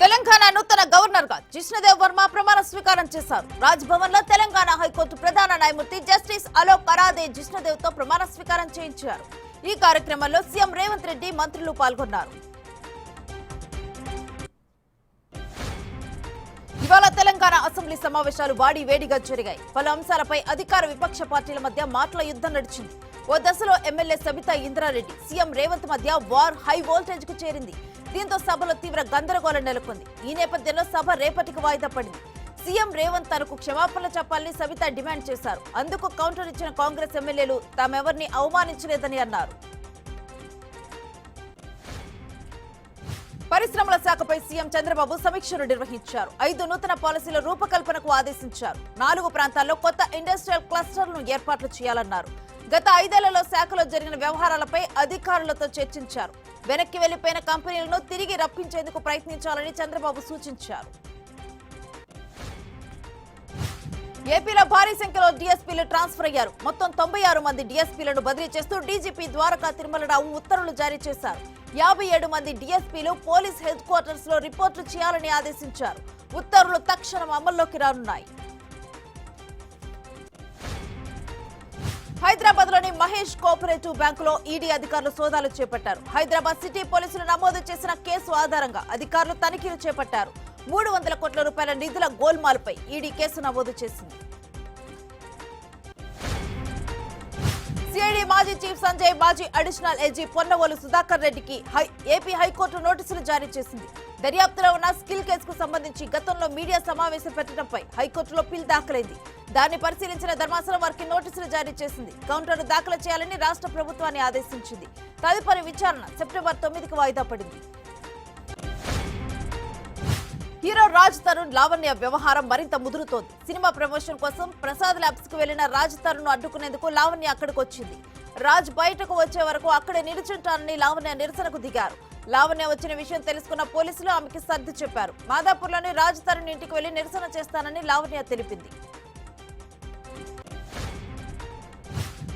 తెలంగాణ నూతన గవర్నర్ గా జిష్ణుదేవ్ వర్మ ప్రమాణ స్వీకారం చేశారు. రాజ్ భవన్ లో తెలంగాణ హైకోర్టు ప్రధాన న్యాయమూర్తి జస్టిస్ అలోక్ అరాదే జిష్ణుదేవ్ తో ప్రమాణ స్వీకారం చేయించారు. ఈ కార్యక్రమంలో సీఎం రేవంత్ రెడ్డి, మంత్రులు పాల్గొన్నారు. ఇవాళ తెలంగాణ అసెంబ్లీ సమావేశాలు వేడిగా జరిగాయి. పలు అంశాలపై అధికార విపక్ష పార్టీల మధ్య మాటల యుద్ధం నడిచింది. ఓ దశలో ఎమ్మెల్యే సబితా ఇంద్రారెడ్డి, సీఎం రేవంత్ మధ్య వార్ హై వోల్టేజ్ కు చేరింది. దీంతో సభలో తీవ్ర గందరగోళం నెలకొంది. ఈ నేపథ్యంలో సభ రేపటికి వాయిదా పడింది. సీఎం రేవంత్ తనకు క్షమాపణలు చెప్పాలని సబితా డిమాండ్ చేశారు. అందుకు కౌంటర్ ఇచ్చిన కాంగ్రెస్ ఎమ్మెల్యేలు తామెవరిని అవమానించలేదని అన్నారు. పరిశ్రమల శాఖపై సీఎం చంద్రబాబు సమీక్షలు నిర్వహించారు. 5 నూతన పాలసీల రూపకల్పనకు ఆదేశించారు. 4 ప్రాంతాల్లో కొత్త ఇండస్ట్రియల్ క్లస్టర్లను ఏర్పాట్లు చేయాలన్నారు. గత 5 ఏళ్లలో శాఖలో జరిగిన వ్యవహారాలపై అధికారులతో చర్చించారు. వెనక్కి వెళ్లిపోయిన కంపెనీలను తిరిగి రప్పించేందుకు ప్రయత్నించాలని చంద్రబాబు సూచించారు. ఏపీలో భారీ సంఖ్యలో డీఎస్పీలు ట్రాన్స్ఫర్ అయ్యారు. మొత్తం 96 మంది డీఎస్పీలను బదిలీ చేస్తూ డీజీపీ ద్వారకా తిరుమలరావు ఉత్తర్వులు జారీ చేశారు. 57 మంది డీఎస్పీలు పోలీస్ హెడ్ క్వార్టర్స్ లో రిపోర్టులు చేయాలని ఆదేశించారు. ఉత్తర్వులు తక్షణం అమల్లోకి రానున్నాయి. హైదరాబాద్ లోని మహేష్ కోఆపరేటివ్ బ్యాంకులో ఈడీ అధికారులు సోదాలు చేపట్టారు. హైదరాబాద్ సిటీ పోలీసులు నమోదు చేసిన కేసు ఆధారంగా అధికారులు తనిఖీలు చేపట్టారు. 300 కోట్ల రూపాయల నిధుల గోల్మాల్పై ఈడీ కేసు నమోదు చేసింది. సిఐడి మాజీ చీఫ్ సంజయ్, మాజీ అడిషనల్ ఏజీ పొన్నవోలు సుధాకర్ రెడ్డికి ఏపీ హైకోర్టు నోటీసులు జారీ చేసింది. దర్యాప్తులో ఉన్న స్కిల్ కేసుకు సంబంధించి గతంలో మీడియా సమావేశం పెట్టడంపై హైకోర్టులో పిల్ దాఖలైంది. దాన్ని పరిశీలించిన ధర్మాసనం వారికి నోటీసులు జారీ చేసింది. కౌంటర్ను దాఖలు చేయాలని రాష్ట్ర ప్రభుత్వాన్ని ఆదేశించింది. తదుపరి విచారణ సెప్టెంబర్ 9కి వాయిదా పడింది. హీరో రాజ్ తరుణ్ లావణ్య వ్యవహారం మరింత ముదురుతోంది. సినిమా ప్రమోషన్ కోసం ప్రసాద్ ల్యాబ్స్ కు వెళ్లిన రాజ్ తరుణ్ అడ్డుకునేందుకు లావణ్య అక్కడికి వచ్చింది. రాజ్ బయటకు వచ్చే వరకు అక్కడే నిలుచుంటానని లావణ్య నిరసనకు దిగారు. లావణ్య వచ్చిన విషయం తెలుసుకున్న పోలీసులు ఆమెకి సర్ది చెప్పారు. మాదాపూర్లోని రాజ్ తరుణ్ ఇంటికి వెళ్లి నిరసన చేస్తానని లావణ్య తెలిపింది.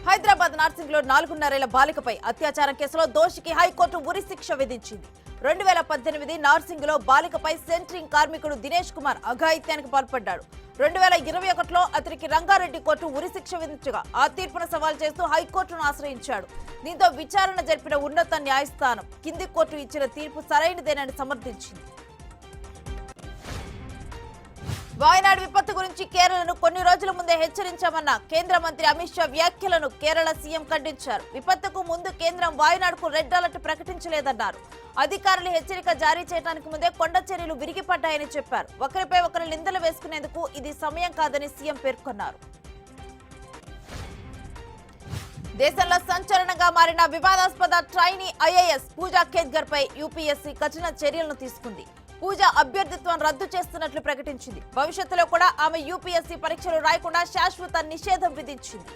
హైదరాబాద్ నార్సింగ్ లో 4.5 ఏళ్ల బాలికపై అత్యాచారం కేసులో దోషికి హైకోర్టు ఉరి శిక్ష విధించింది. 2018 నార్సింగ్ లో బాలికపై సెంట్రింగ్ కార్మికుడు దినేష్ కుమార్ అఘాయిత్యానికి పాల్పడ్డాడు. 2021లో అతనికి రంగారెడ్డి కోర్టు ఉరి శిక్ష విధించగా ఆ తీర్పును సవాల్ చేస్తూ హైకోర్టును ఆశ్రయించాడు. దీంతో విచారణ జరిపిన ఉన్నత న్యాయస్థానం కింది కోర్టు ఇచ్చిన తీర్పు సరైనదేనని సమర్థించింది. వాయనాడ్ విపత్తు గురించి కేరళను కొన్ని రోజుల ముందే హెచ్చరించామన్న కేంద్ర మంత్రి అమిత్ షా వ్యాఖ్యలను కేరళ సీఎం ఖండించారు. విపత్తుకు ముందు కేంద్రం వాయనాడ్కు రెడ్ అలర్ట్ ప్రకటించలేదన్నారు. అధికారులు హెచ్చరిక జారీ చేయడానికి ముందే కొండ చర్యలు విరిగిపడ్డాయని చెప్పారు. ఒకరిపై ఒకరు నిందలు వేసుకునేందుకు ఇది సమయం కాదని సీఎం పేర్కొన్నారు. దేశంలో సంచలనంగా మారిన వివాదాస్పద ట్రైనీ ఐఏఎస్ పూజా ఖేద్కర్ పై యూపీఎస్సీ కఠిన చర్యలను తీసుకుంది. పూజ అభ్యర్థిత్వం రద్దు చేస్తున్నట్లు ప్రకటించింది. భవిష్యత్తులో కూడా ఆమె యూపీఎస్సీ పరీక్షలు రాయకుండా శాశ్వత నిషేధం విధించింది.